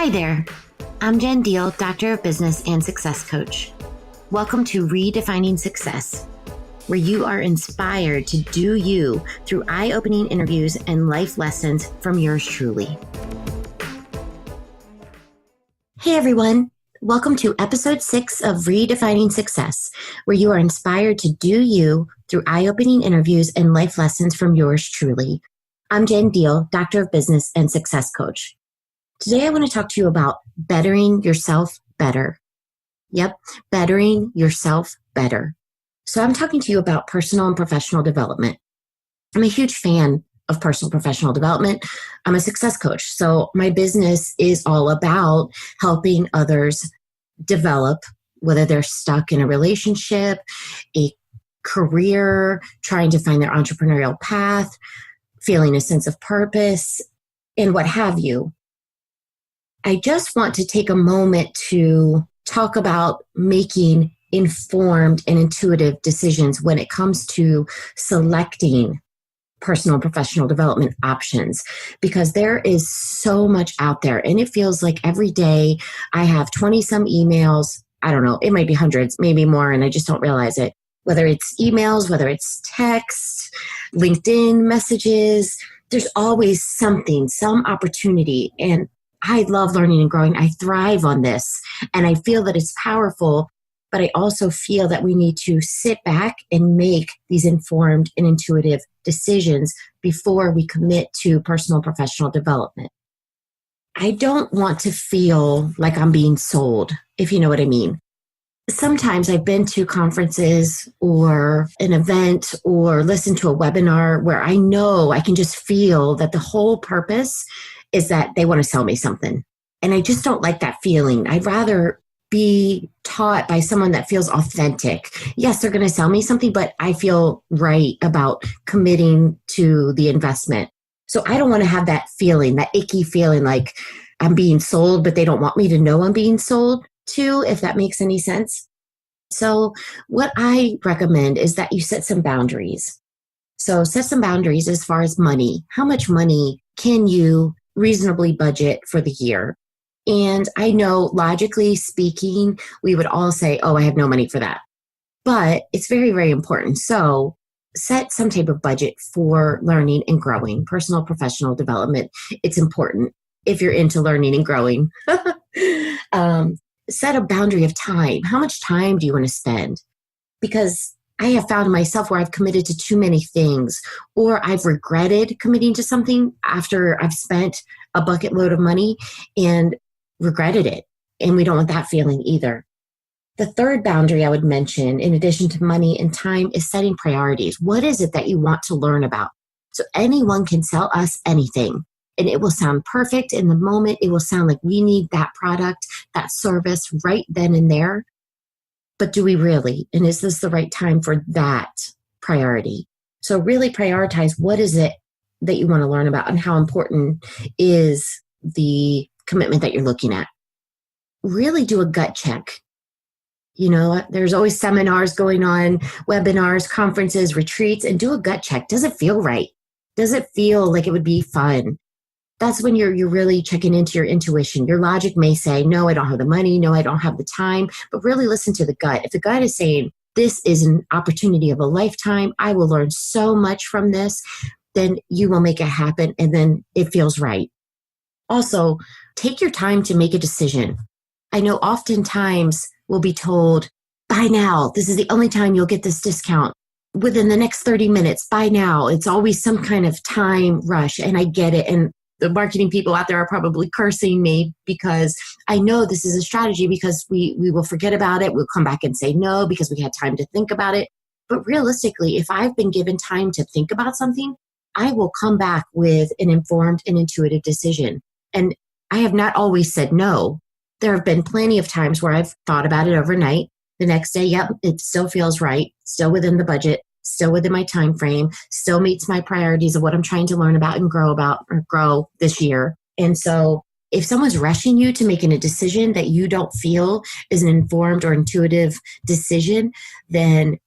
Hi there. I'm Jen Deal, Doctor of Business and Success Coach. Welcome to Redefining Success, where you are inspired to do you through eye-opening interviews and life lessons from yours truly. Hey everyone. Welcome to episode 6 of Redefining Success, where you are inspired to do you through eye-opening interviews and life lessons from yours truly. I'm Jen Deal, Doctor of Business and Success Coach. Today I want to talk to you about bettering yourself better. Yep, bettering yourself better. So I'm talking to you about personal and professional development. I'm a huge fan of personal and professional development. I'm a success coach. So my business is all about helping others develop, whether they're stuck in a relationship, a career, trying to find their entrepreneurial path, feeling a sense of purpose, and what have you. I just want to take a moment to talk about making informed and intuitive decisions when it comes to selecting personal and professional development options, because there is so much out there and it feels like every day I have 20 some emails. I don't know, it might be hundreds, maybe more, and I just don't realize it. Whether it's emails, whether it's text, LinkedIn messages, there's always something, some opportunity. And I love learning and growing. I thrive on this and I feel that it's powerful, but I also feel that we need to sit back and make these informed and intuitive decisions before we commit to personal and professional development. I don't want to feel like I'm being sold, if you know what I mean. Sometimes I've been to conferences or an event or listened to a webinar where I know I can just feel that the whole purpose is that they want to sell me something. And I just don't like that feeling. I'd rather be taught by someone that feels authentic. Yes, they're going to sell me something, but I feel right about committing to the investment. So I don't want to have that feeling, that icky feeling like I'm being sold, but they don't want me to know I'm being sold to, if that makes any sense. So what I recommend is that you set some boundaries. So set some boundaries as far as money. How much money can you reasonably budget for the year? And I know, logically speaking, we would all say, oh, I have no money for that. But it's very, very important. So set some type of budget for learning and growing, personal, professional development. It's important if you're into learning and growing. Set a boundary of time. How much time do you want to spend? Because I have found myself where I've committed to too many things, or I've regretted committing to something after I've spent a bucket load of money and regretted it. And we don't want that feeling either. The third boundary I would mention, in addition to money and time, is setting priorities. What is it that you want to learn about? So anyone can sell us anything, and it will sound perfect in the moment. It will sound like we need that product, that service right then and there. But do we really? And is this the right time for that priority? So really prioritize what is it that you want to learn about and how important is the commitment that you're looking at. Really do a gut check. You know, there's always seminars going on, webinars, conferences, retreats, and do a gut check. Does it feel right? Does it feel like it would be fun? That's when you're really checking into your intuition. Your logic may say, no, I don't have the money. No, I don't have the time. But really listen to the gut. If the gut is saying, this is an opportunity of a lifetime, I will learn so much from this, then you will make it happen. And then it feels right. Also, take your time to make a decision. I know oftentimes we'll be told, buy now. This is the only time you'll get this discount. Within the next 30 minutes, buy now. It's always some kind of time rush. And I get it. And the marketing people out there are probably cursing me because I know this is a strategy because we will forget about it. We'll come back and say no because we had time to think about it. But realistically, if I've been given time to think about something, I will come back with an informed and intuitive decision. And I have not always said no. There have been plenty of times where I've thought about it overnight. The next day, yep, it still feels right, still within the budget, still within my time frame, still meets my priorities of what I'm trying to learn about and grow this year. And so if someone's rushing you to making a decision that you don't feel is an informed or intuitive decision, then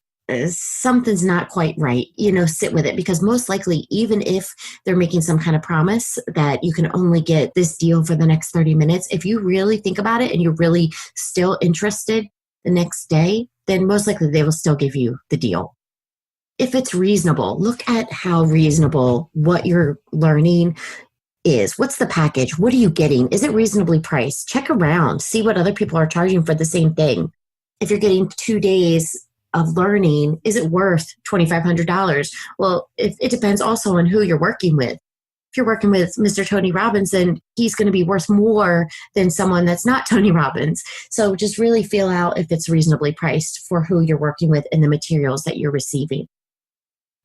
something's not quite right, sit with it, because most likely, even if they're making some kind of promise that you can only get this deal for the next 30 minutes, if you really think about it and you're really still interested the next day, then most likely they will still give you the deal. If it's reasonable, look at how reasonable what you're learning is. What's the package? What are you getting? Is it reasonably priced? Check around, see what other people are charging for the same thing. If you're getting 2 days of learning, is it worth $2,500? Well, it depends also on who you're working with. If you're working with Mr. Tony Robbins, then he's going to be worth more than someone that's not Tony Robbins. So just really feel out if it's reasonably priced for who you're working with and the materials that you're receiving.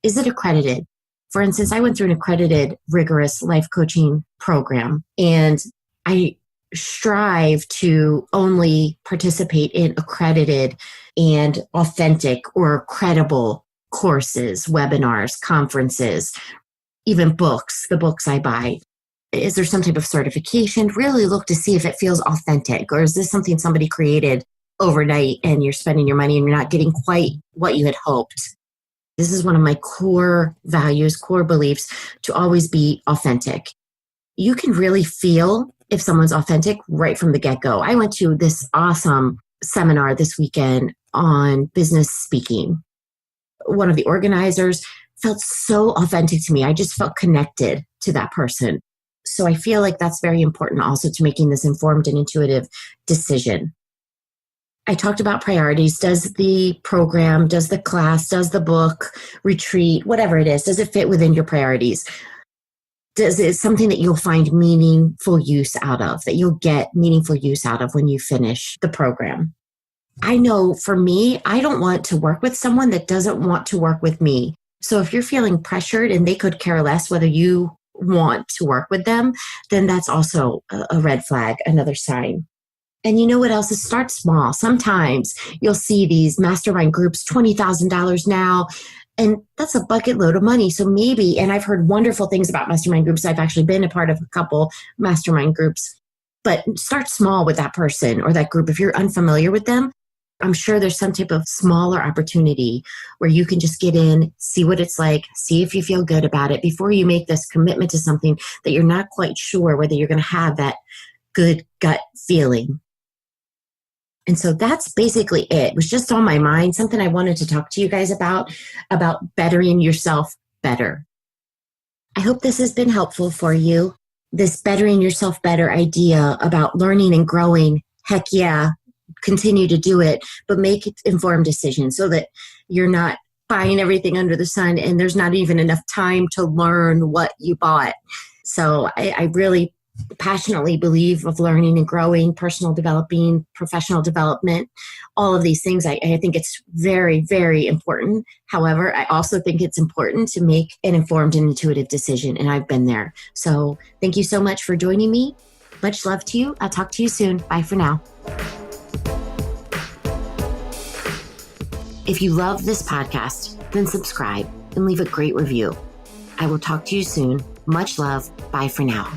Is it accredited? For instance, I went through an accredited, rigorous life coaching program, and I strive to only participate in accredited and authentic or credible courses, webinars, conferences, even books, the books I buy. Is there some type of certification? Really look to see if it feels authentic, or is this something somebody created overnight and you're spending your money and you're not getting quite what you had hoped? This is one of my core values, core beliefs, to always be authentic. You can really feel if someone's authentic right from the get-go. I went to this awesome seminar this weekend on business speaking. One of the organizers felt so authentic to me. I just felt connected to that person. So I feel like that's very important also to making this informed and intuitive decision. I talked about priorities. Does the program, does the class, does the book, retreat, whatever it is, does it fit within your priorities? Is it something that you'll find meaningful use out of, that you'll get meaningful use out of when you finish the program? I know for me, I don't want to work with someone that doesn't want to work with me. So if you're feeling pressured and they could care less whether you want to work with them, then that's also a red flag, another sign. And you know what else is? Start small. Sometimes you'll see these mastermind groups, $20,000 now, and that's a bucket load of money. So maybe, and I've heard wonderful things about mastermind groups. I've actually been a part of a couple mastermind groups, but start small with that person or that group. If you're unfamiliar with them, I'm sure there's some type of smaller opportunity where you can just get in, see what it's like, see if you feel good about it before you make this commitment to something that you're not quite sure whether you're going to have that good gut feeling. And so that's basically it. It was just on my mind, something I wanted to talk to you guys about bettering yourself better. I hope this has been helpful for you. This bettering yourself better idea about learning and growing. Heck yeah, continue to do it, but make informed decisions so that you're not buying everything under the sun and there's not even enough time to learn what you bought. So I really passionately believe of learning and growing, personal developing, professional development, all of these things. I think it's very, very important. However, I also think it's important to make an informed and intuitive decision, and I've been there. So thank you so much for joining me. Much love to you. I'll talk to you soon. Bye for now. If you love this podcast, then subscribe and leave a great review. I will talk to you soon. Much love. Bye for now.